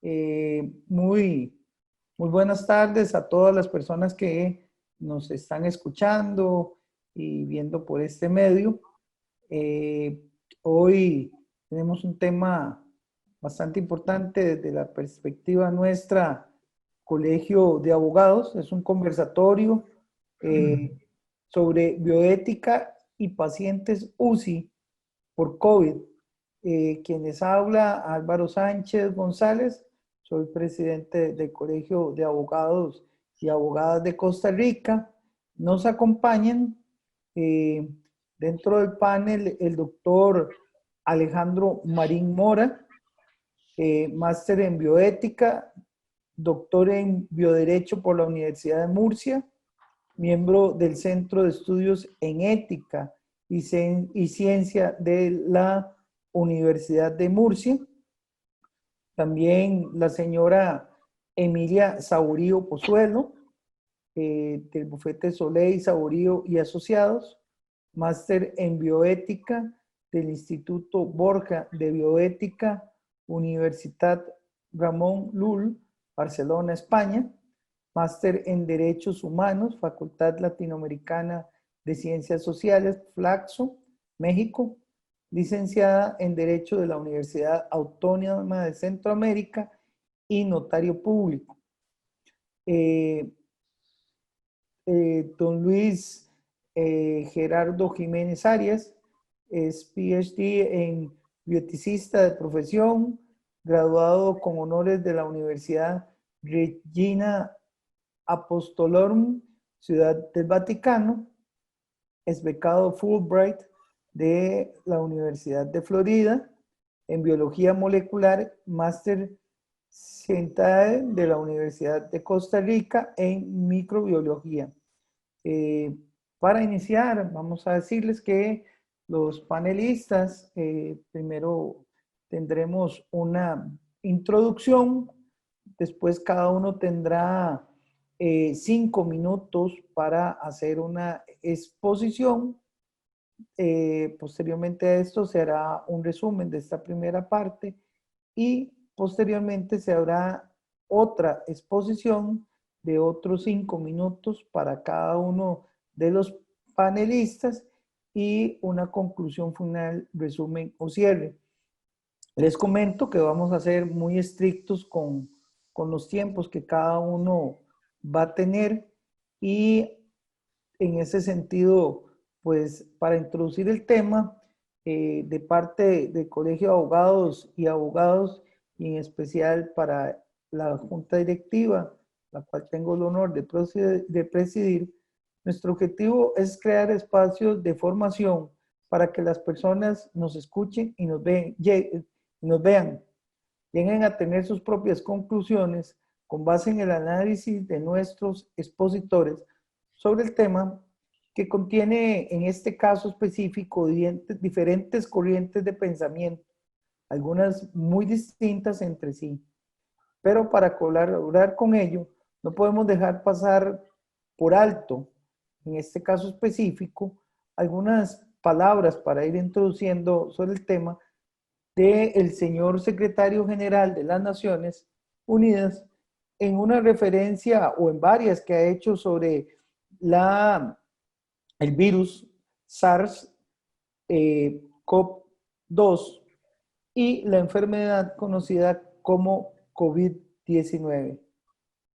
Muy buenas tardes a todas las personas que nos están escuchando y viendo por este medio. Hoy tenemos un tema bastante importante desde la perspectiva nuestra, Colegio de Abogados. Es un conversatorio sobre bioética y pacientes UCI por COVID. Quienes habla, Álvaro Sánchez González, soy presidente del Colegio de Abogados y Abogadas de Costa Rica. Nos acompañan dentro del panel el doctor Alejandro Marín Mora, máster en bioética, doctor en bioderecho por la Universidad de Murcia, miembro del Centro de Estudios en Ética y Ciencia de la Universidad de Murcia. También la señora Emilia Saborío Pozuelo, del bufete Soleil, Saborío y Asociados, máster en bioética del Instituto Borja de Bioética, Universitat Ramon Llull, Barcelona, España, máster en Derechos Humanos, Facultad Latinoamericana de Ciencias Sociales, Flaxo, México, licenciada en Derecho de la Universidad Autónoma de Centroamérica y notario público. Don Luis Gerardo Jiménez Arias es PhD en bioeticista de profesión, graduado con honores de la Universidad Regina Apostolorum, Ciudad del Vaticano. Es becado Fulbright de la Universidad de Florida en biología molecular, máster CENTAE de la Universidad de Costa Rica en microbiología. Para iniciar, vamos a decirles que los panelistas, primero tendremos una introducción, después cada uno tendrá 5 minutos para hacer una exposición. Posteriormente a esto se hará un resumen de esta primera parte y posteriormente se habrá otra exposición de otros 5 minutos para cada uno de los panelistas y una conclusión final, resumen o cierre. Les comento que vamos a ser muy estrictos con los tiempos que cada uno va a tener y en ese sentido, pues para introducir el tema, de parte del Colegio de Abogados y Abogados, y en especial para la Junta Directiva, la cual tengo el honor de presidir, nuestro objetivo es crear espacios de formación para que las personas nos escuchen y nos vean, lleguen a tener sus propias conclusiones con base en el análisis de nuestros expositores sobre el tema, que contiene en este caso específico diferentes corrientes de pensamiento, algunas muy distintas entre sí. Pero para colaborar con ello, no podemos dejar pasar por alto, en este caso específico, algunas palabras para ir introduciendo sobre el tema del señor secretario general de las Naciones Unidas, en una referencia o en varias que ha hecho sobre el virus SARS-CoV-2 y la enfermedad conocida como COVID-19.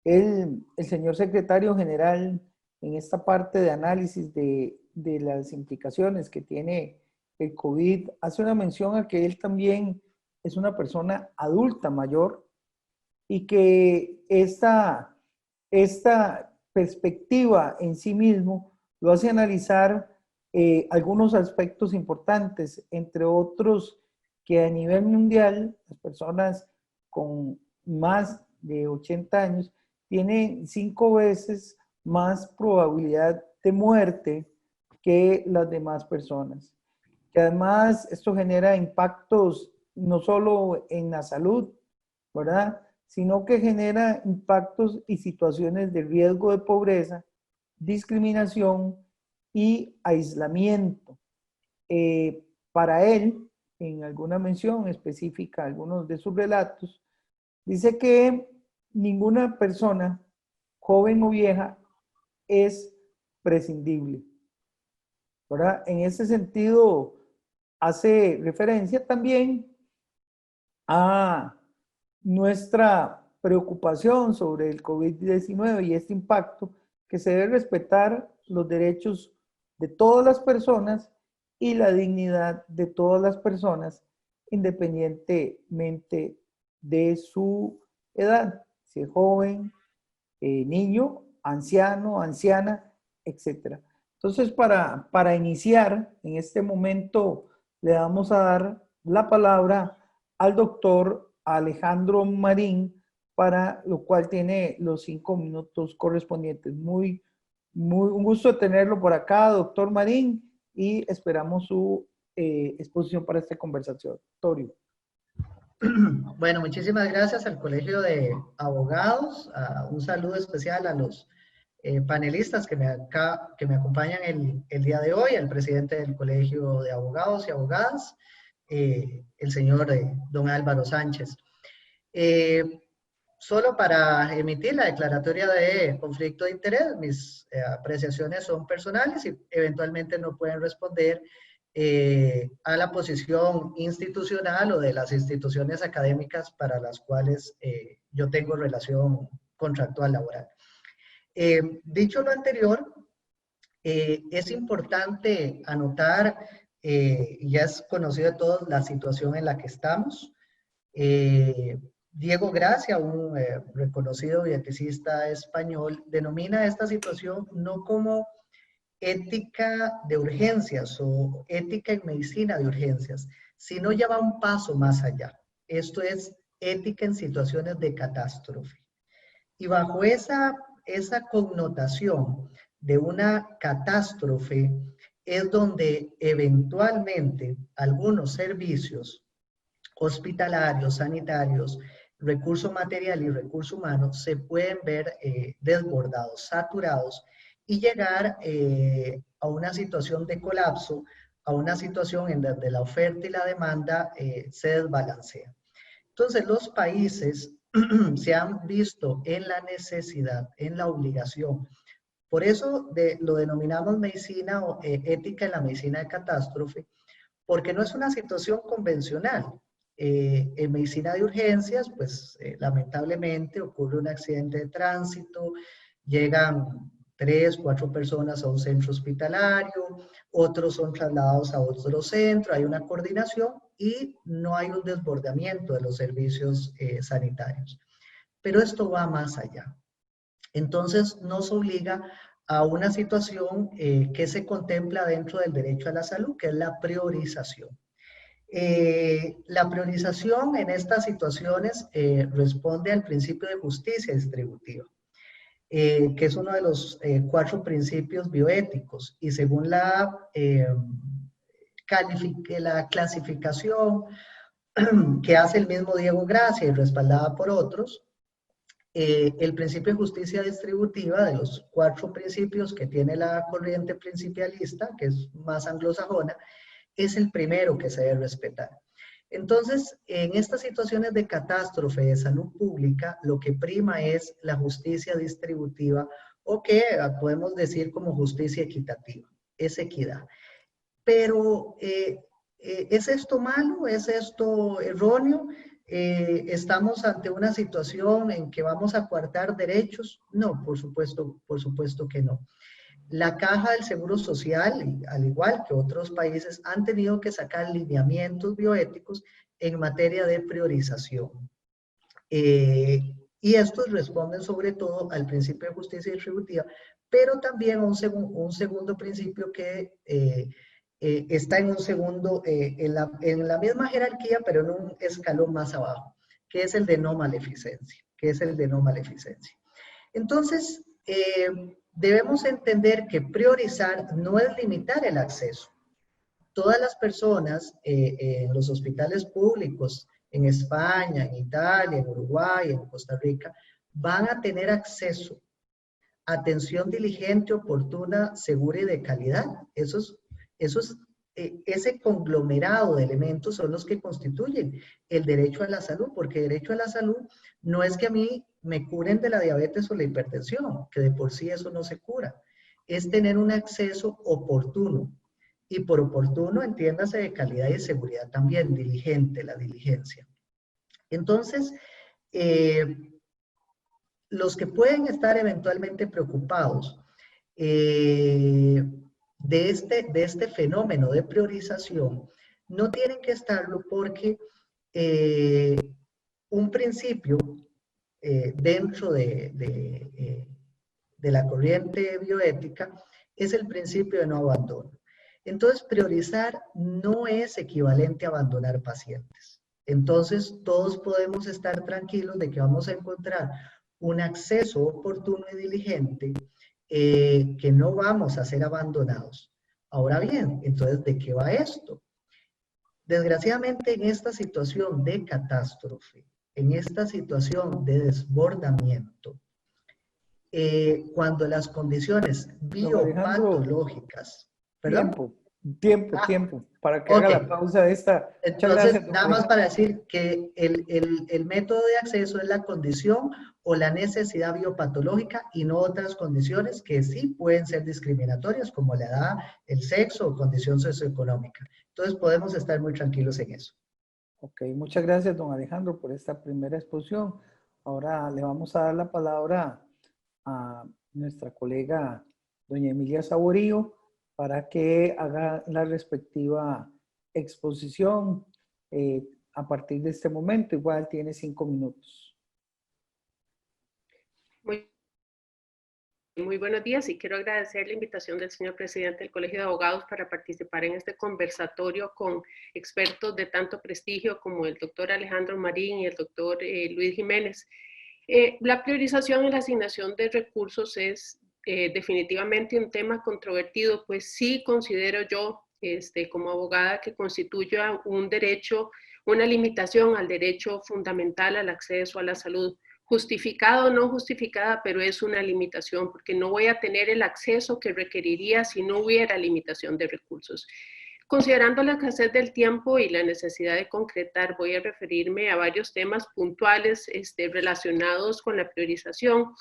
El señor secretario general, en esta parte de análisis de las implicaciones que tiene el COVID, hace una mención a que él también es una persona adulta mayor y que esta perspectiva en sí mismo lo hace analizar algunos aspectos importantes, entre otros que a nivel mundial las personas con más de 80 años tienen 5 veces más probabilidad de muerte que las demás personas. Que además esto genera impactos no solo en la salud, ¿verdad?, sino que genera impactos y situaciones de riesgo de pobreza, discriminación y aislamiento. Para él, en alguna mención específica, algunos de sus relatos, Dice que ninguna persona, joven o vieja, es prescindible, ¿verdad? En ese sentido, hace referencia también a nuestra preocupación sobre el COVID-19 y este impacto, que se debe respetar los derechos de todas las personas y la dignidad de todas las personas, independientemente de su edad, si es joven, niño, anciano, anciana, etc. Entonces, para iniciar, en este momento le vamos a dar la palabra al doctor Alejandro Marín, para lo cual tiene los 5 minutos correspondientes. Un gusto tenerlo por acá, doctor Marín, y esperamos su exposición para esta conversatorio. Bueno, muchísimas gracias al Colegio de Abogados. Un saludo especial a los panelistas que me acompañan el día de hoy, al presidente del Colegio de Abogados y Abogadas, el señor don Álvaro Sánchez. Solo para emitir la declaratoria de conflicto de interés, mis apreciaciones son personales y eventualmente no pueden responder a la posición institucional o de las instituciones académicas para las cuales yo tengo relación contractual laboral. Dicho lo anterior, es importante anotar, ya es conocido de todos la situación en la que estamos. Diego Gracia, un reconocido bioeticista español, denomina esta situación no como ética de urgencias o ética en medicina de urgencias, sino ya va un paso más allá. Esto es ética en situaciones de catástrofe. Y bajo esa connotación de una catástrofe es donde eventualmente algunos servicios hospitalarios, sanitarios, recurso material y recurso humano se pueden ver desbordados, saturados y llegar a una situación de colapso, a una situación en donde la oferta y la demanda se desbalancean. Entonces los países se han visto en la necesidad, en la obligación. Por eso lo denominamos medicina o ética en la medicina de catástrofe, porque no es una situación convencional. En medicina de urgencias, pues lamentablemente ocurre un accidente de tránsito, llegan 3, 4 personas a un centro hospitalario, otros son trasladados a otro centro, hay una coordinación y no hay un desbordamiento de los servicios sanitarios. Pero esto va más allá. Entonces nos obliga a una situación que se contempla dentro del derecho a la salud, que es la priorización. La priorización en estas situaciones responde al principio de justicia distributiva, que es uno de los 4 principios bioéticos, y según la clasificación que hace el mismo Diego Gracia y respaldada por otros, el principio de justicia distributiva, de los 4 principios que tiene la corriente principialista, que es más anglosajona, es el primero que se debe respetar. Entonces, en estas situaciones de catástrofe de salud pública, lo que prima es la justicia distributiva, o que podemos decir como justicia equitativa, es equidad. Pero, ¿es esto malo? ¿Es esto erróneo? ¿Estamos ante una situación en que vamos a coartar derechos? No, por supuesto que no. La Caja del Seguro Social, al igual que otros países, han tenido que sacar lineamientos bioéticos en materia de priorización. Y estos responden sobre todo al principio de justicia distributiva, pero también a un segundo principio que está en en la misma jerarquía, pero en un escalón más abajo, que es el de no maleficencia, Entonces, debemos entender que priorizar no es limitar el acceso. Todas las personas en los hospitales públicos, en España, en Italia, en Uruguay, en Costa Rica, van a tener acceso a atención diligente, oportuna, segura y de calidad. Eso es ese conglomerado de elementos son los que constituyen el derecho a la salud, porque derecho a la salud no es que a mí me curen de la diabetes o la hipertensión, que de por sí eso no se cura, es tener un acceso oportuno. Y por oportuno, entiéndase de calidad y seguridad también, diligente, la diligencia. Entonces, los que pueden estar eventualmente preocupados de este fenómeno de priorización, no tienen que estarlo porque un principio dentro de la corriente bioética es el principio de no abandono. Entonces, priorizar no es equivalente a abandonar pacientes. Entonces, todos podemos estar tranquilos de que vamos a encontrar un acceso oportuno y diligente que no vamos a ser abandonados. Ahora bien, entonces, ¿de qué va esto? Desgraciadamente, en esta situación de catástrofe, en esta situación de desbordamiento, cuando las condiciones Don Alejandro, biopatológicas, ¿perdón? tiempo, para que Ok. haga la pausa de esta. Muchas Entonces, gracias, don nada más Alejandro. para decir que el método de acceso es la condición o la necesidad biopatológica y no otras condiciones que sí pueden ser discriminatorias, como la edad, el sexo o condición socioeconómica. Entonces, podemos estar muy tranquilos en eso. Ok, muchas gracias, don Alejandro, por esta primera exposición. Ahora le vamos a dar la palabra a nuestra colega, doña Emilia Saborío, para que haga la respectiva exposición a partir de este momento. Igual tiene 5 minutos. Muy buenos días y quiero agradecer la invitación del señor presidente del Colegio de Abogados para participar en este conversatorio con expertos de tanto prestigio como el doctor Alejandro Marín y el doctor Luis Jiménez. La priorización en la asignación de recursos es definitivamente un tema controvertido, pues sí considero yo como abogada que constituye un derecho, una limitación al derecho fundamental al acceso a la salud. Justificada o no justificada, pero es una limitación porque no voy a tener el acceso que requeriría si no hubiera limitación de recursos. Considerando la escasez del tiempo y la necesidad de concretar, voy a referirme a varios temas puntuales relacionados con la priorización.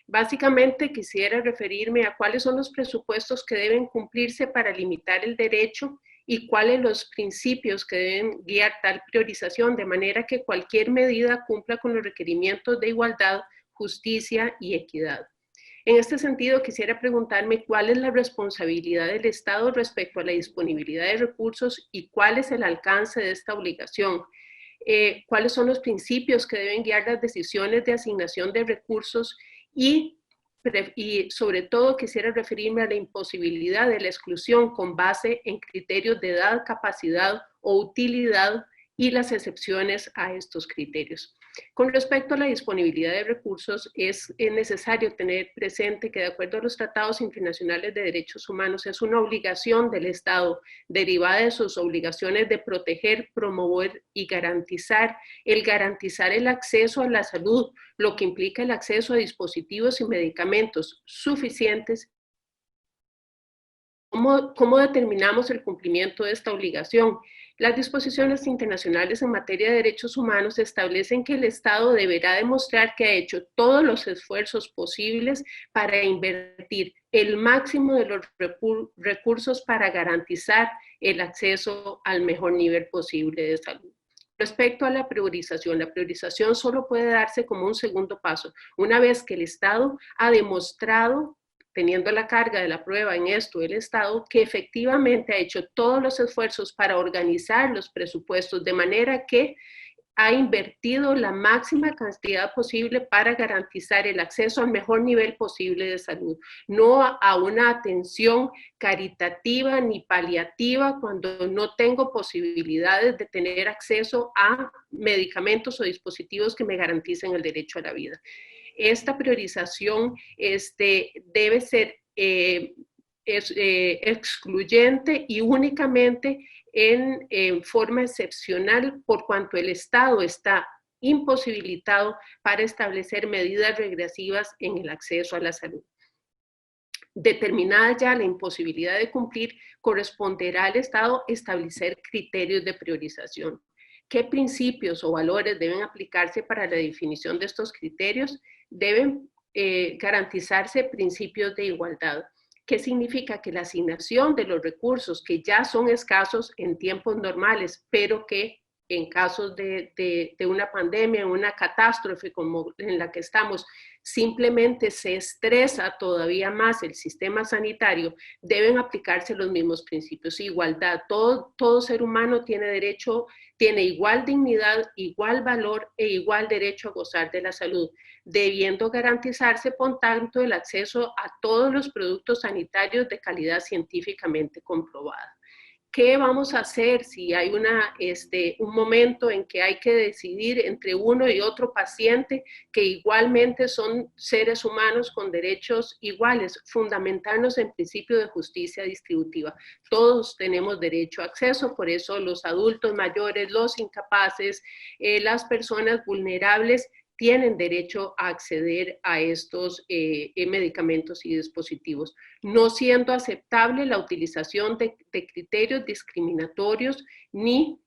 Básicamente quisiera referirme a cuáles son los presupuestos que deben cumplirse para limitar el derecho y cuáles los principios que deben guiar tal priorización, de manera que cualquier medida cumpla con los requerimientos de igualdad, justicia y equidad. En este sentido, quisiera preguntarme cuál es la responsabilidad del Estado respecto a la disponibilidad de recursos y cuál es el alcance de esta obligación. Cuáles son los principios que deben guiar las decisiones de asignación de recursos y sobre todo quisiera referirme a la imposibilidad de la exclusión con base en criterios de edad, capacidad o utilidad y las excepciones a estos criterios. Con respecto a la disponibilidad de recursos, es necesario tener presente que de acuerdo a los tratados internacionales de derechos humanos es una obligación del Estado derivada de sus obligaciones de proteger, promover y garantizar el acceso a la salud, lo que implica el acceso a dispositivos y medicamentos suficientes. ¿Cómo determinamos el cumplimiento de esta obligación? Las disposiciones internacionales en materia de derechos humanos establecen que el Estado deberá demostrar que ha hecho todos los esfuerzos posibles para invertir el máximo de los recursos para garantizar el acceso al mejor nivel posible de salud. Respecto a la priorización solo puede darse como un segundo paso, una vez que el Estado ha demostrado, teniendo la carga de la prueba en esto el Estado, que efectivamente ha hecho todos los esfuerzos para organizar los presupuestos de manera que ha invertido la máxima cantidad posible para garantizar el acceso al mejor nivel posible de salud, no a una atención caritativa ni paliativa cuando no tengo posibilidades de tener acceso a medicamentos o dispositivos que me garanticen el derecho a la vida. Esta priorización debe ser excluyente y únicamente en forma excepcional por cuanto el Estado está imposibilitado para establecer medidas regresivas en el acceso a la salud. Determinada ya la imposibilidad de cumplir, corresponderá al Estado establecer criterios de priorización. ¿Qué principios o valores deben aplicarse para la definición de estos criterios? Deben garantizarse principios de igualdad. ¿Qué significa? Que la asignación de los recursos que ya son escasos en tiempos normales, pero que en casos de una pandemia, una catástrofe como en la que estamos, simplemente se estresa todavía más el sistema sanitario, deben aplicarse los mismos principios. Igualdad, todo ser humano tiene derecho, tiene igual dignidad, igual valor e igual derecho a gozar de la salud, debiendo garantizarse, por tanto, el acceso a todos los productos sanitarios de calidad científicamente comprobada. ¿Qué vamos a hacer si hay un momento en que hay que decidir entre uno y otro paciente que igualmente son seres humanos con derechos iguales? Fundamentarnos en principio de justicia distributiva. Todos tenemos derecho a acceso, por eso los adultos mayores, los incapaces, las personas vulnerables tienen derecho a acceder a estos medicamentos y dispositivos, no siendo aceptable la utilización de criterios discriminatorios ni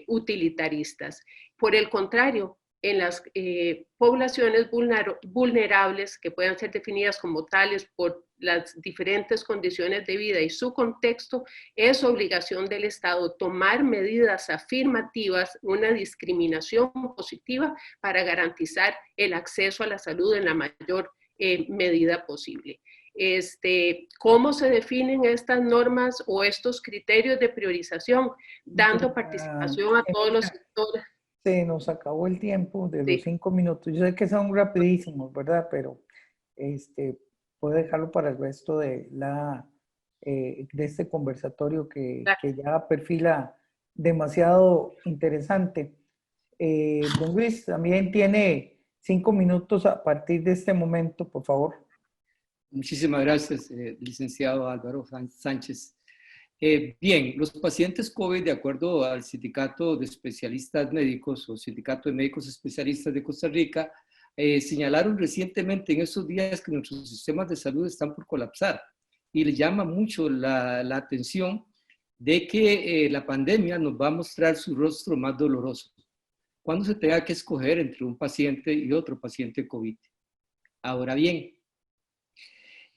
utilitaristas. Por el contrario, en las poblaciones vulnerables que puedan ser definidas como tales por las diferentes condiciones de vida y su contexto, es obligación del Estado tomar medidas afirmativas, una discriminación positiva para garantizar el acceso a la salud en la mayor medida posible. ¿Cómo se definen estas normas o estos criterios de priorización? Dando participación a todos los sectores. Se nos acabó el tiempo de los Sí. 5 minutos. Yo sé que son rapidísimos, ¿verdad? Pero puedo dejarlo para el resto de este conversatorio que ya perfila demasiado interesante. Don Luis, también tiene 5 minutos a partir de este momento, por favor. Muchísimas gracias, licenciado Álvaro Sánchez. Bien, los pacientes COVID, de acuerdo al Sindicato de Especialistas Médicos o Sindicato de Médicos Especialistas de Costa Rica, señalaron recientemente en estos días que nuestros sistemas de salud están por colapsar y les llama mucho la atención de que la pandemia nos va a mostrar su rostro más doloroso cuando se tenga que escoger entre un paciente y otro paciente COVID. Ahora bien,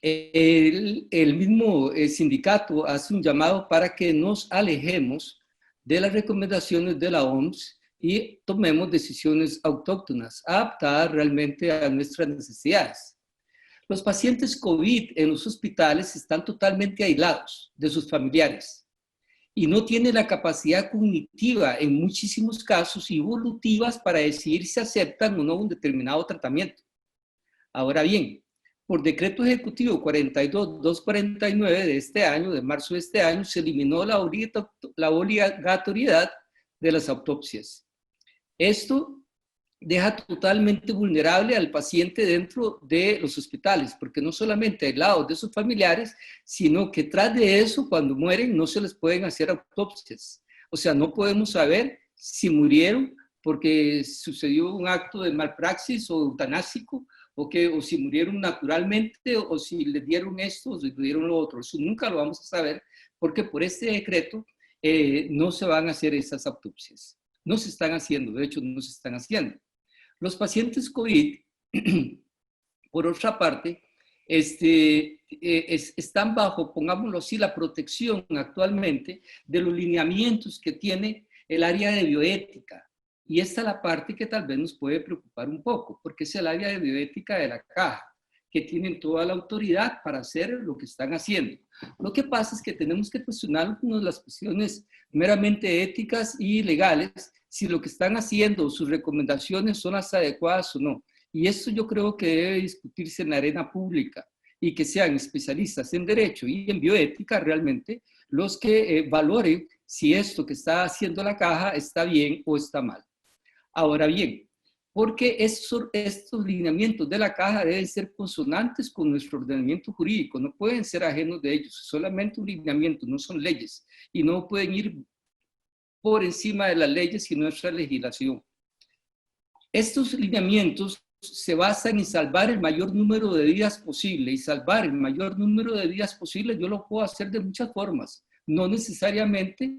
el mismo sindicato hace un llamado para que nos alejemos de las recomendaciones de la OMS y tomemos decisiones autóctonas, adaptadas realmente a nuestras necesidades. Los pacientes COVID en los hospitales están totalmente aislados de sus familiares y no tienen la capacidad cognitiva, en muchísimos casos, evolutivas para decidir si aceptan o no un determinado tratamiento. Ahora bien, por decreto ejecutivo 42-249 de este año, de marzo de este año, se eliminó la obligatoriedad de las autopsias. Esto deja totalmente vulnerable al paciente dentro de los hospitales, porque no solamente aislados de sus familiares, sino que tras de eso, cuando mueren, no se les pueden hacer autopsias. O sea, no podemos saber si murieron porque sucedió un acto de malpraxis o eutanásico, o si murieron naturalmente, o si les dieron esto, o si les dieron lo otro. Eso nunca lo vamos a saber, porque por este decreto no se van a hacer esas autopsias. No se están haciendo, de hecho no se están haciendo. Los pacientes COVID, por otra parte, están bajo, pongámoslo así, la protección actualmente de los lineamientos que tiene el área de bioética. Y esta es la parte que tal vez nos puede preocupar un poco, porque es el área de bioética de la caja, que tienen toda la autoridad para hacer lo que están haciendo. Lo que pasa es que tenemos que cuestionarnos las cuestiones meramente éticas y legales, si lo que están haciendo, sus recomendaciones son las adecuadas o no. Y esto yo creo que debe discutirse en la arena pública y que sean especialistas en derecho y en bioética realmente los que valoren si esto que está haciendo la caja está bien o está mal. Ahora bien, porque estos lineamientos de la caja deben ser consonantes con nuestro ordenamiento jurídico, no pueden ser ajenos de ellos, solamente un lineamiento, no son leyes, y no pueden ir por encima de las leyes y nuestra legislación. Estos lineamientos se basan en salvar el mayor número de vidas posible, y salvar el mayor número de vidas posible yo lo puedo hacer de muchas formas, no necesariamente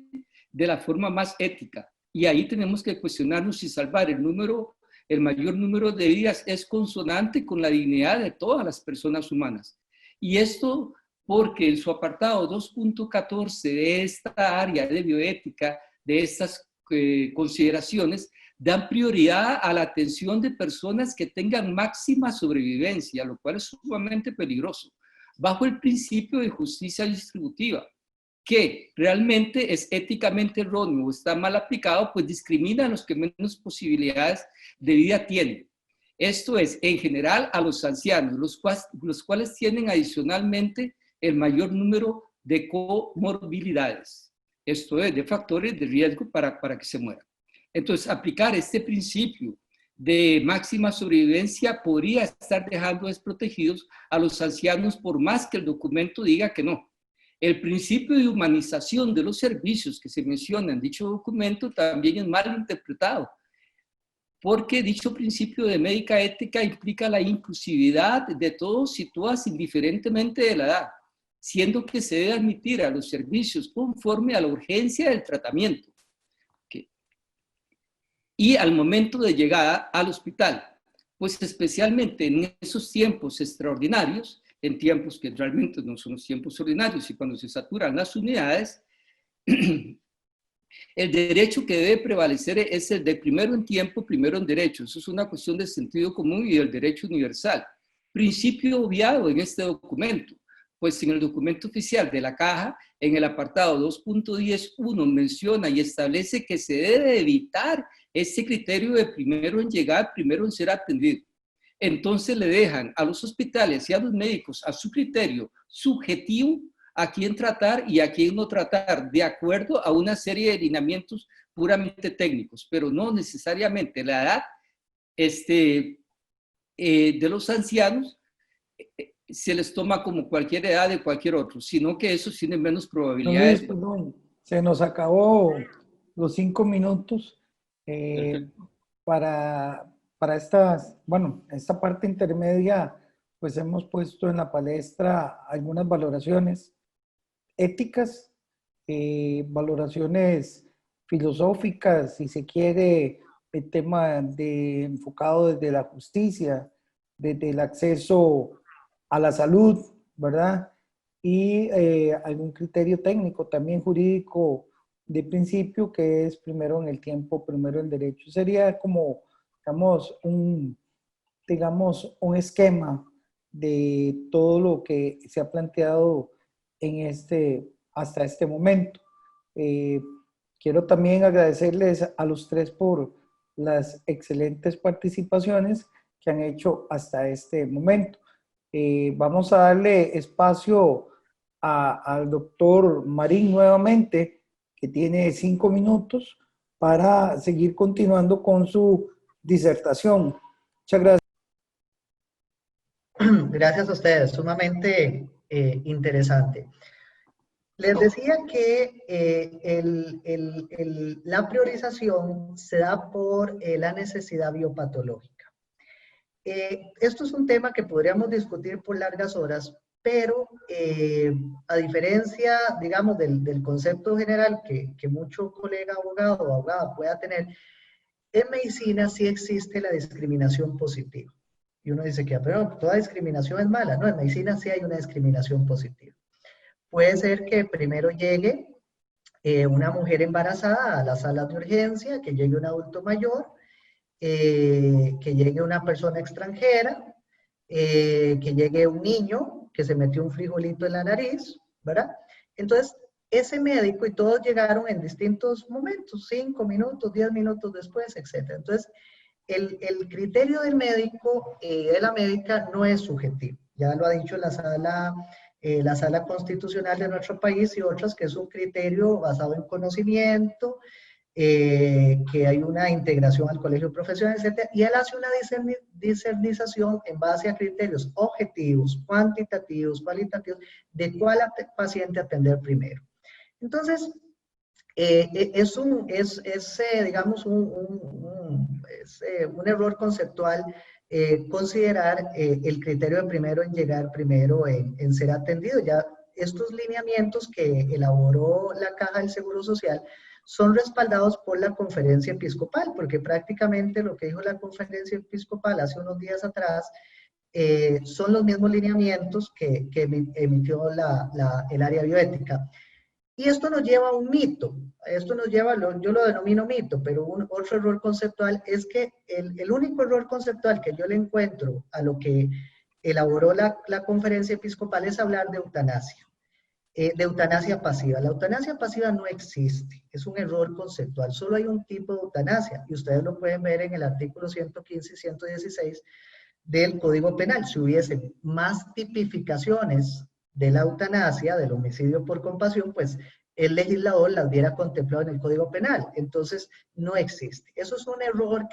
de la forma más ética. Y ahí tenemos que cuestionarnos si salvar el mayor número de vidas es consonante con la dignidad de todas las personas humanas. Y esto porque en su apartado 2.14 de esta área de bioética, de estas consideraciones, dan prioridad a la atención de personas que tengan máxima sobrevivencia, lo cual es sumamente peligroso, bajo el principio de justicia distributiva, que realmente es éticamente erróneo o está mal aplicado, pues discrimina a los que menos posibilidades de vida tienen. Esto es, en general, a los ancianos, los cuales tienen adicionalmente el mayor número de comorbilidades. Esto es, de factores de riesgo para que se mueran. Entonces, aplicar este principio de máxima sobrevivencia podría estar dejando desprotegidos a los ancianos por más que el documento diga que no. El principio de humanización de los servicios que se menciona en dicho documento también es mal interpretado, porque dicho principio de médica ética implica la inclusividad de todos y todas indiferentemente de la edad, siendo que se debe admitir a los servicios conforme a la urgencia del tratamiento y al momento de llegada al hospital, pues especialmente en esos tiempos extraordinarios, en tiempos que realmente no son los tiempos ordinarios y cuando se saturan las unidades, el derecho que debe prevalecer es el de primero en tiempo, primero en derecho. Eso es una cuestión de sentido común y del derecho universal. Principio obviado en este documento, pues en el documento oficial de la Caja, en el apartado 2.10.1 menciona y establece que se debe evitar ese criterio de primero en llegar, primero en ser atendido. Entonces le dejan a los hospitales y a los médicos a su criterio subjetivo a quién tratar y a quién no tratar, de acuerdo a una serie de lineamientos puramente técnicos, pero no necesariamente la edad de los ancianos se les toma como cualquier edad de cualquier otro, sino que esos tienen menos probabilidades. Perdón, se nos acabó los 5 minutos para esta parte intermedia, pues hemos puesto en la palestra algunas valoraciones éticas, valoraciones filosóficas, si se quiere, el tema enfocado desde la justicia, desde el acceso a la salud, ¿verdad? Y algún criterio técnico, también jurídico de principio, que es primero en el tiempo, primero en derecho. Sería como, digamos, un esquema de todo lo que se ha planteado hasta este momento. Quiero también agradecerles a los tres por las excelentes participaciones que han hecho hasta este momento. Vamos a darle espacio al doctor Marín nuevamente, que tiene 5 minutos para seguir continuando con su disertación. Muchas gracias. Gracias a ustedes, sumamente interesante. Les decía que la priorización se da por la necesidad biopatológica. Esto es un tema que podríamos discutir por largas horas, pero a diferencia, digamos, del concepto general que mucho colega abogado o abogada pueda tener, en medicina sí existe la discriminación positiva. Y uno dice que, pero toda discriminación es mala. No, en medicina sí hay una discriminación positiva. Puede ser que primero llegue una mujer embarazada a las salas de urgencia, que llegue un adulto mayor, que llegue una persona extranjera, que llegue un niño que se metió un frijolito en la nariz, ¿verdad? Entonces, ese médico y todos llegaron en distintos momentos, 5 minutos, 10 minutos después, etc. Entonces, el criterio del médico, de la médica, no es subjetivo. Ya lo ha dicho la sala constitucional de nuestro país y otras, que es un criterio basado en conocimiento, que hay una integración al colegio profesional, etc. Y él hace una discernización en base a criterios objetivos, cuantitativos, cualitativos, de cuál paciente atender primero. Entonces, digamos, es un error conceptual considerar el criterio de primero en llegar, primero en ser atendido. Ya estos lineamientos que elaboró la Caja del Seguro Social son respaldados por la Conferencia Episcopal, porque prácticamente lo que dijo la Conferencia Episcopal hace unos días atrás son los mismos lineamientos que emitió el área bioética. Y esto nos lleva a un mito, esto nos lleva, yo lo denomino mito, pero otro error conceptual es que el único error conceptual que yo le encuentro a lo que elaboró la Conferencia Episcopal es hablar de eutanasia pasiva. La eutanasia pasiva no existe, es un error conceptual, solo hay un tipo de eutanasia, y ustedes lo pueden ver en el artículo 115 y 116 del Código Penal. Si hubiesen más tipificaciones de la eutanasia, del homicidio por compasión, pues el legislador las hubiera contemplado en el Código Penal. Entonces, no existe. Eso es un error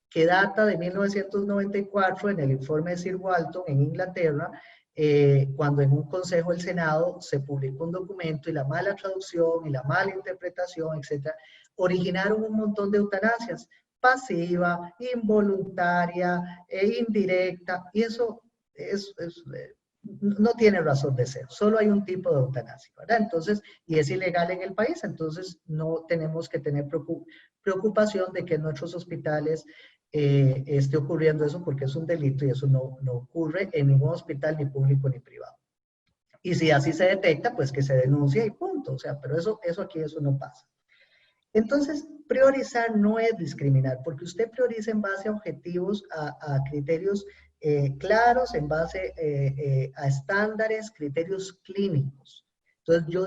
que data de 1994 en el informe de Sir Walton en Inglaterra, cuando en un consejo del Senado se publicó un documento y la mala traducción y la mala interpretación, etcétera, originaron un montón de eutanasias, pasiva, involuntaria, indirecta, y eso no tiene razón de ser, solo hay un tipo de eutanasia, ¿verdad? Entonces, y es ilegal en el país, entonces no tenemos que tener preocupación de que en nuestros hospitales esté ocurriendo eso, porque es un delito y eso no ocurre en ningún hospital, ni público ni privado. Y si así se detecta, pues que se denuncie y punto, o sea, pero eso aquí no pasa. Entonces, priorizar no es discriminar, porque usted prioriza en base a objetivos, a criterios claros, en base a estándares, criterios clínicos. Entonces, yo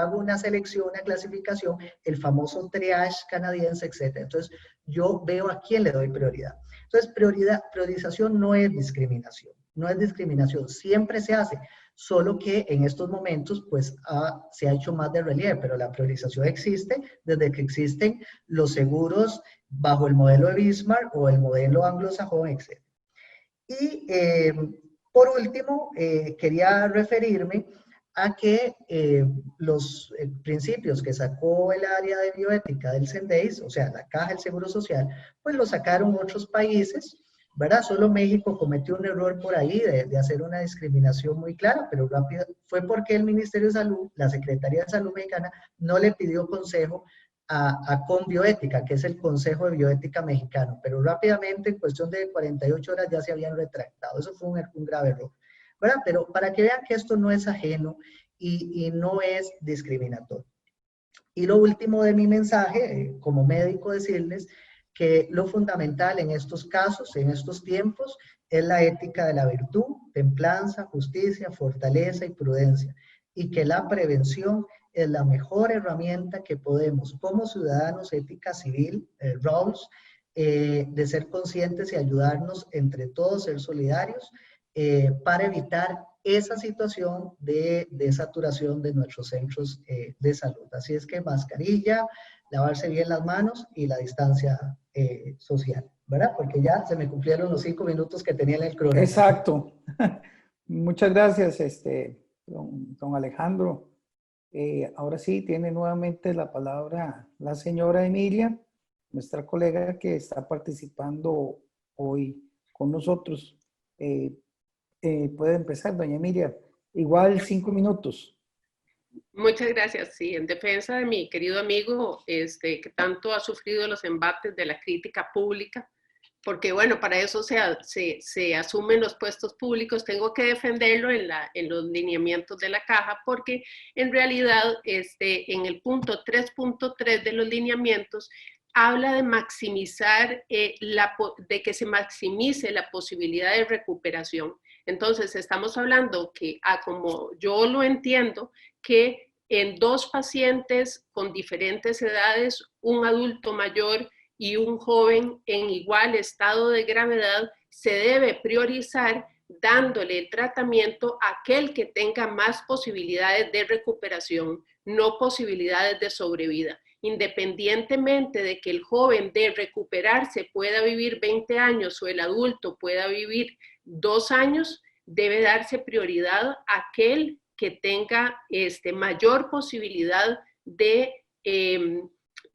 hago una selección, una clasificación, el famoso triage canadiense, etc. Entonces, yo veo a quién le doy prioridad. Entonces, priorización no es discriminación, no es discriminación, siempre se hace. Solo que en estos momentos pues se ha hecho más de relieve, pero la priorización existe desde que existen los seguros bajo el modelo de Bismarck o el modelo anglosajón, etc. Y por último, quería referirme a que los principios que sacó el área de bioética del CENDEIS, o sea, la Caja del Seguro Social, pues lo sacaron otros países, ¿verdad? Solo México cometió un error por ahí de hacer una discriminación muy clara, pero rápido, fue porque el Ministerio de Salud, la Secretaría de Salud Mexicana, no le pidió consejo a Conbioética, que es el Consejo de Bioética Mexicano, pero rápidamente, en cuestión de 48 horas, ya se habían retractado. Eso fue un grave error, ¿verdad? Pero para que vean que esto no es ajeno y no es discriminatorio. Y lo último de mi mensaje, como médico, decirles que lo fundamental en estos casos, en estos tiempos, es la ética de la virtud, templanza, justicia, fortaleza y prudencia, y que la prevención es la mejor herramienta que podemos, como ciudadanos, ética civil, roles, de ser conscientes y ayudarnos entre todos, ser solidarios, para evitar esa situación de saturación de nuestros centros de salud. Así es que mascarilla, lavarse bien las manos y la distancia social, ¿verdad? Porque ya se me cumplieron los 5 minutos que tenía en el cronómetro. Exacto. Muchas gracias, don Alejandro. Ahora sí, tiene nuevamente la palabra la señora Emilia, nuestra colega que está participando hoy con nosotros. Puede empezar, doña Emilia. Igual 5 minutos. Muchas gracias. Sí, en defensa de mi querido amigo, que tanto ha sufrido los embates de la crítica pública, porque bueno, para eso se asumen los puestos públicos, tengo que defenderlo en los lineamientos de la Caja, porque en realidad en el punto 3.3 de los lineamientos habla de maximizar, de que se maximice la posibilidad de recuperación. Entonces, estamos hablando que, como yo lo entiendo, que en 2 pacientes con diferentes edades, un adulto mayor y un joven en igual estado de gravedad, se debe priorizar dándole el tratamiento a aquel que tenga más posibilidades de recuperación, no posibilidades de sobrevida. Independientemente de que el joven de recuperarse pueda vivir 20 años o el adulto pueda vivir 2 años, debe darse prioridad a aquel que tenga mayor posibilidad de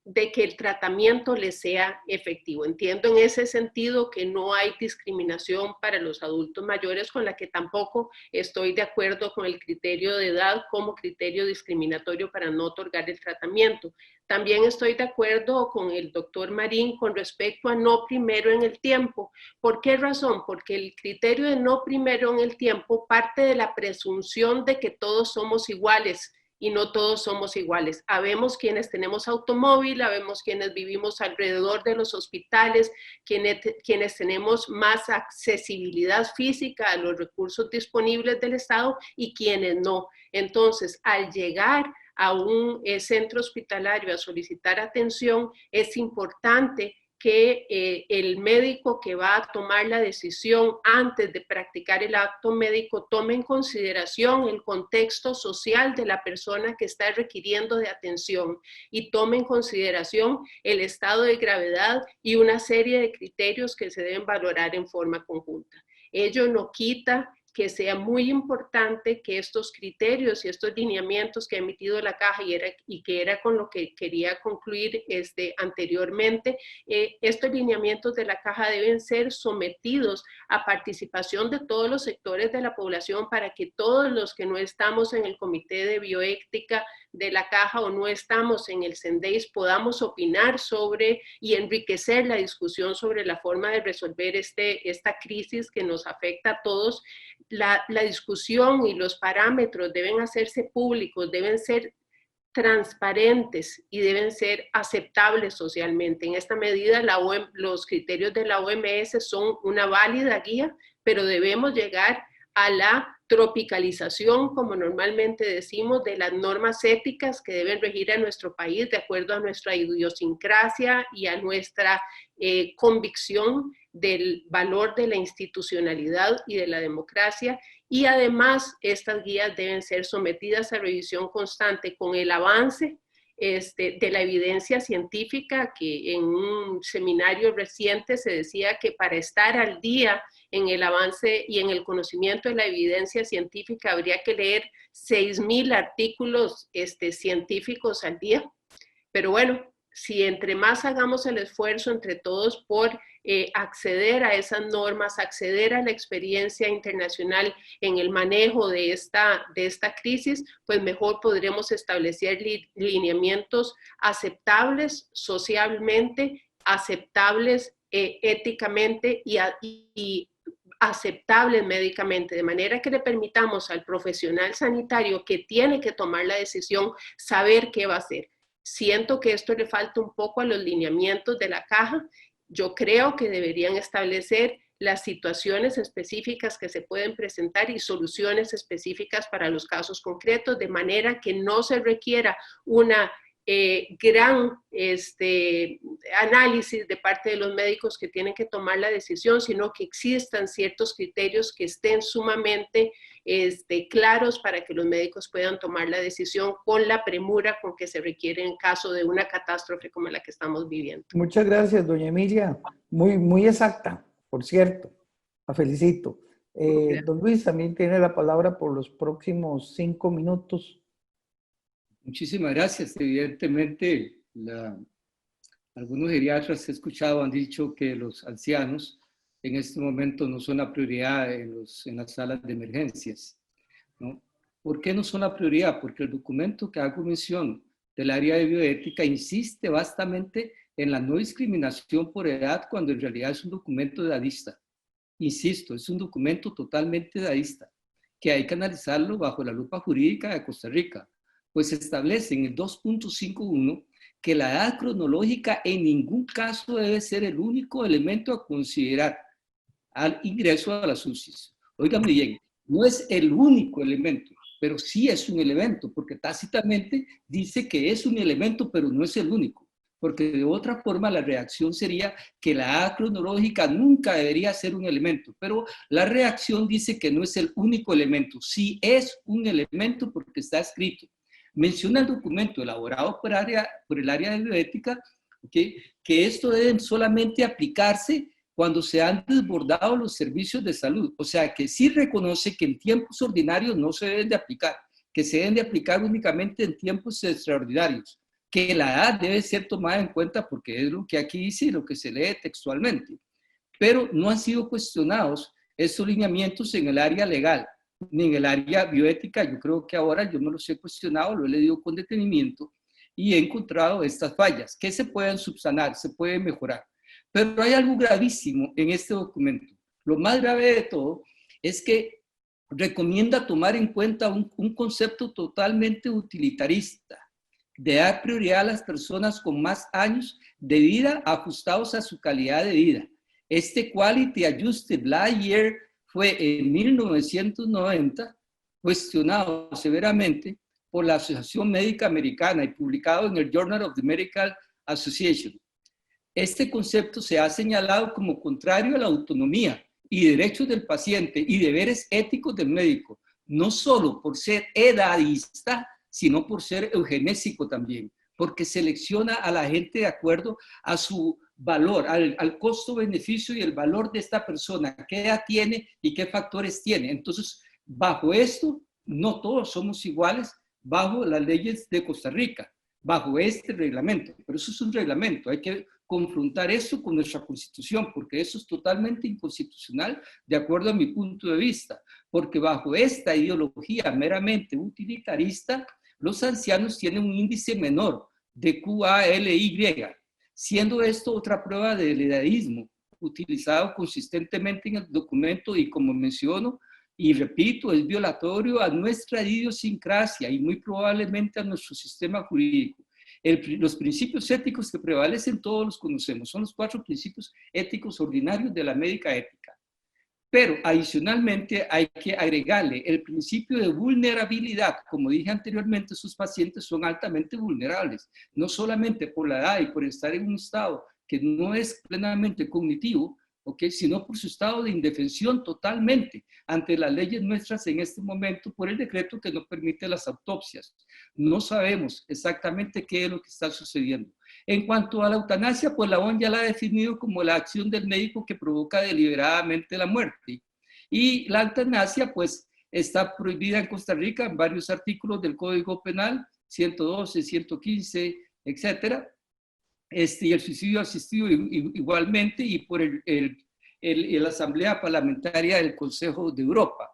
de que el tratamiento les sea efectivo. Entiendo en ese sentido que no hay discriminación para los adultos mayores, con la que tampoco estoy de acuerdo con el criterio de edad como criterio discriminatorio para no otorgar el tratamiento. También estoy de acuerdo con el doctor Marín con respecto a no primero en el tiempo. ¿Por qué razón? Porque el criterio de no primero en el tiempo parte de la presunción de que todos somos iguales, y no todos somos iguales. Habemos quienes tenemos automóvil, habemos quienes vivimos alrededor de los hospitales, quienes tenemos más accesibilidad física a los recursos disponibles del Estado y quienes no. Entonces, al llegar a un centro hospitalario a solicitar atención, es importante que el médico que va a tomar la decisión antes de practicar el acto médico tome en consideración el contexto social de la persona que está requiriendo de atención y tome en consideración el estado de gravedad y una serie de criterios que se deben valorar en forma conjunta. Ello no quita que sea muy importante que estos criterios y estos lineamientos que ha emitido la Caja y que era con lo que quería concluir anteriormente, estos lineamientos de la Caja deben ser sometidos a participación de todos los sectores de la población para que todos los que no estamos en el Comité de Bioética de la Caja o no estamos en el CENDEIS podamos opinar sobre y enriquecer la discusión sobre la forma de resolver esta crisis que nos afecta a todos. La discusión y los parámetros deben hacerse públicos, deben ser transparentes y deben ser aceptables socialmente. En esta medida, los criterios de la OMS son una válida guía, pero debemos llegar a la tropicalización, como normalmente decimos, de las normas éticas que deben regir a nuestro país de acuerdo a nuestra idiosincrasia y a nuestra convicción del valor de la institucionalidad y de la democracia. Y además, estas guías deben ser sometidas a revisión constante con el avance de la evidencia científica, que en un seminario reciente se decía que para estar al día en el avance y en el conocimiento de la evidencia científica habría que leer 6,000 artículos científicos al día. Pero bueno, si entre más hagamos el esfuerzo entre todos por acceder a esas normas, acceder a la experiencia internacional en el manejo de esta crisis, pues mejor podremos establecer lineamientos aceptables socialmente, aceptables éticamente y aceptables médicamente, de manera que le permitamos al profesional sanitario que tiene que tomar la decisión saber qué va a hacer. Siento que esto le falta un poco a los lineamientos de la Caja. Yo creo que deberían establecer las situaciones específicas que se pueden presentar y soluciones específicas para los casos concretos, de manera que no se requiera una gran análisis de parte de los médicos que tienen que tomar la decisión, sino que existan ciertos criterios que estén sumamente claros para que los médicos puedan tomar la decisión con la premura con que se requiere en caso de una catástrofe como la que estamos viviendo. Muchas gracias, doña Emilia. Muy, muy exacta, por cierto. La felicito. Don Luis también tiene la palabra por los próximos 5 minutos. Muchísimas gracias. Evidentemente, algunos geriatras he escuchado han dicho que los ancianos en este momento no son la prioridad en las salas de emergencias, ¿no? ¿Por qué no son la prioridad? Porque el documento que hago mención del área de bioética insiste bastante en la no discriminación por edad, cuando en realidad es un documento edadista. Insisto, es un documento totalmente edadista, que hay que analizarlo bajo la lupa jurídica de Costa Rica. Pues establece en el 2.51 que la edad cronológica en ningún caso debe ser el único elemento a considerar al ingreso a las UCIs. Óigame bien, no es el único elemento, pero sí es un elemento, porque tácitamente dice que es un elemento, pero no es el único, porque de otra forma la reacción sería que la edad cronológica nunca debería ser un elemento, pero la reacción dice que no es el único elemento, sí es un elemento porque está escrito. Menciona el documento elaborado por el área de bioética, ¿okay?, que esto debe solamente aplicarse cuando se han desbordado los servicios de salud. O sea, que sí reconoce que en tiempos ordinarios no se deben de aplicar, que se deben de aplicar únicamente en tiempos extraordinarios. que la edad debe ser tomada en cuenta porque es lo que aquí dice y lo que se lee textualmente. Pero no han sido cuestionados estos lineamientos en el área legal, ni en el área bioética. Yo creo que ahora yo me los he cuestionado, lo he leído con detenimiento y he encontrado estas fallas que se pueden subsanar, se pueden mejorar. Pero hay algo gravísimo en este documento. Lo más grave de todo es que recomienda tomar en cuenta un concepto totalmente utilitarista, de dar prioridad a las personas con más años de vida ajustados a su calidad de vida. Este Quality Adjusted Life Year fue en 1990 cuestionado severamente por la Asociación Médica Americana y publicado en el Journal of the Medical Association. Este concepto se ha señalado como contrario a la autonomía y derechos del paciente y deberes éticos del médico, no solo por ser edadista, sino por ser eugenésico también, porque selecciona a la gente de acuerdo a su valor, al costo-beneficio y el valor de esta persona, qué edad tiene y qué factores tiene. Entonces, bajo esto, no todos somos iguales bajo las leyes de Costa Rica, bajo este reglamento, pero eso es un reglamento, hay que confrontar eso con nuestra Constitución, porque eso es totalmente inconstitucional de acuerdo a mi punto de vista, porque bajo esta ideología meramente utilitarista, los ancianos tienen un índice menor de QALY, siendo esto otra prueba del edadismo utilizado consistentemente en el documento y, como menciono y repito, es violatorio a nuestra idiosincrasia y muy probablemente a nuestro sistema jurídico. Los principios éticos que prevalecen todos los conocemos, son los 4 principios éticos ordinarios de la médica ética. Pero adicionalmente hay que agregarle el principio de vulnerabilidad. Como dije anteriormente, sus pacientes son altamente vulnerables, no solamente por la edad y por estar en un estado que no es plenamente cognitivo, ¿okay?, sino por su estado de indefensión totalmente ante las leyes nuestras en este momento por el decreto que no permite las autopsias. No sabemos exactamente qué es lo que está sucediendo. En cuanto a la eutanasia, pues la OMS ya la ha definido como la acción del médico que provoca deliberadamente la muerte. Y la eutanasia, pues, está prohibida en Costa Rica en varios artículos del Código Penal, 112, 115, etcétera. Y el suicidio asistido igualmente, y por la Asamblea Parlamentaria del Consejo de Europa.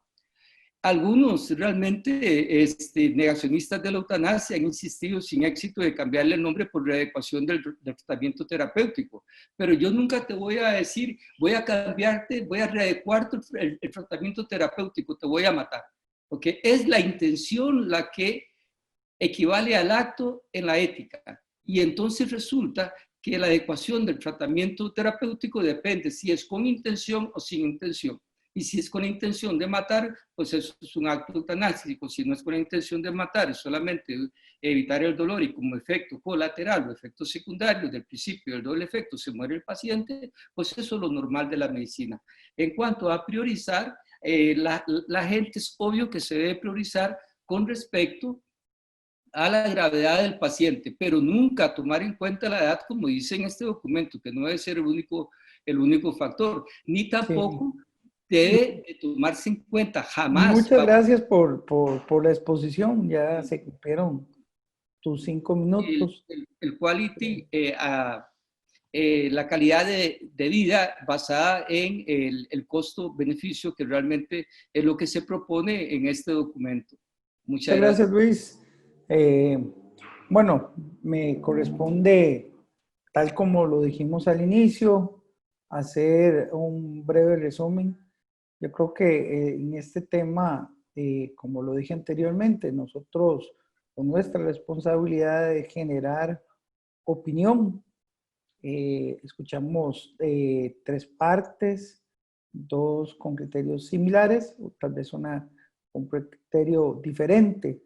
Algunos realmente negacionistas de la eutanasia han insistido sin éxito de cambiarle el nombre por readecuación del tratamiento terapéutico. Pero yo nunca te voy a decir, voy a cambiarte, voy a readecuarte el tratamiento terapéutico, te voy a matar. ¿Okay? Es la intención la que equivale al acto en la ética. Y entonces resulta que la adecuación del tratamiento terapéutico depende si es con intención o sin intención. Y si es con la intención de matar, pues eso es un acto eutanásico. Si no es con la intención de matar, es solamente evitar el dolor y como efecto colateral o efecto secundario del principio del doble efecto se muere el paciente, pues eso es lo normal de la medicina. En cuanto a priorizar, la gente es obvio que se debe priorizar con respecto a la gravedad del paciente, pero nunca tomar en cuenta la edad, como dice en este documento, que no debe ser el único factor, ni tampoco debe de tomarse en cuenta jamás. Muchas gracias por la exposición, ya se cumplieron tus 5 minutos. El quality, la calidad de vida basada en el costo-beneficio, que realmente es lo que se propone en este documento. Muchas gracias, Luis. Bueno, me corresponde, tal como lo dijimos al inicio, hacer un breve resumen. Yo creo que en este tema, como lo dije anteriormente, nosotros, con nuestra responsabilidad de generar opinión, escuchamos 3 partes, 2 con criterios similares, o tal vez una con criterio diferente.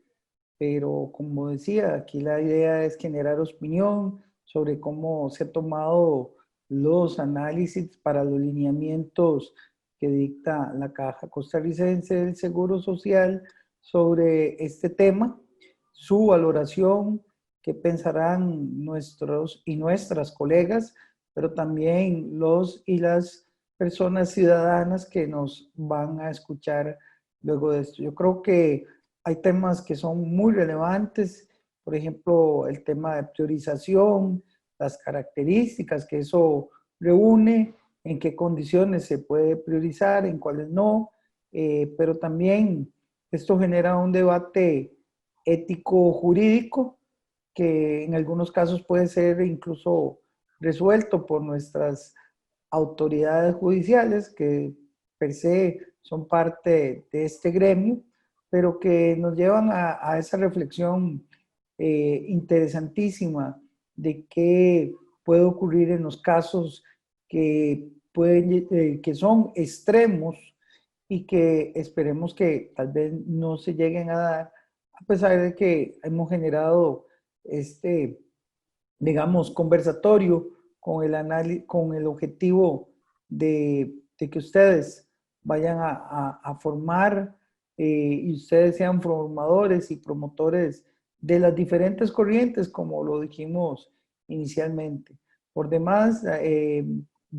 Pero como decía, aquí la idea es generar opinión sobre cómo se han tomado los análisis para los lineamientos que dicta la Caja Costarricense del Seguro Social sobre este tema, su valoración, qué pensarán nuestros y nuestras colegas, pero también los y las personas ciudadanas que nos van a escuchar luego de esto. Yo creo que hay temas que son muy relevantes por ejemplo, el tema de priorización, las características que eso reúne, en qué condiciones se puede priorizar, en cuáles no, pero también esto genera un debate ético-jurídico que en algunos casos puede ser incluso resuelto por nuestras autoridades judiciales, que per se son parte de este gremio, pero que nos llevan a esa reflexión interesantísima de qué puede ocurrir en los casos que son extremos y que esperemos que tal vez no se lleguen a dar, a pesar de que hemos generado este, digamos, conversatorio con con el objetivo de que ustedes vayan a formar y ustedes sean formadores y promotores de las diferentes corrientes, como lo dijimos inicialmente. Por demás,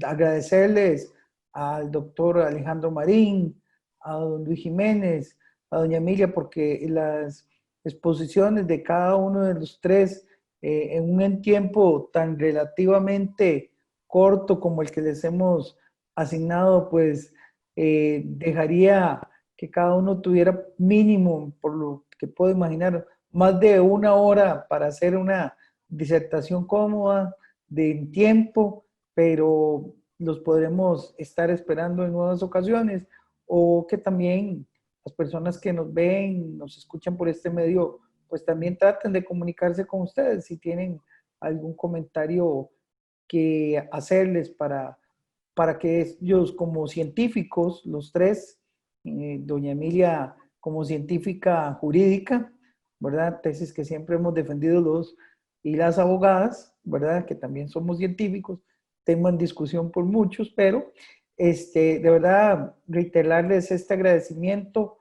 agradecerles al doctor Alejandro Marín, a don Luis Jiménez, a doña Emilia, porque las exposiciones de cada uno de los tres en un tiempo tan relativamente corto como el que les hemos asignado, pues dejaría que cada uno tuviera mínimo, por lo que puedo imaginar, más de una hora para hacer una disertación cómoda de tiempo, pero los podremos estar esperando en nuevas ocasiones, o que también las personas que nos ven, nos escuchan por este medio, pues también traten de comunicarse con ustedes si tienen algún comentario que hacerles para que ellos como científicos, los tres, doña Emilia como científica jurídica, ¿verdad? Tesis que siempre hemos defendido los y las abogadas, ¿verdad? Que también somos científicos, tema en discusión por muchos, pero de verdad reiterarles este agradecimiento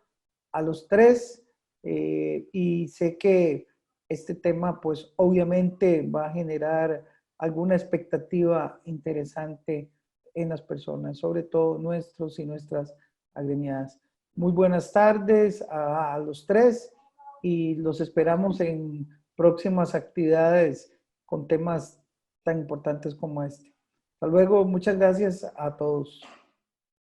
a los tres y sé que este tema pues obviamente va a generar alguna expectativa interesante en las personas, sobre todo nuestros y nuestras agremiadas. Muy buenas tardes a los tres y los esperamos en próximas actividades con temas tan importantes como este. Hasta luego, muchas gracias a todos.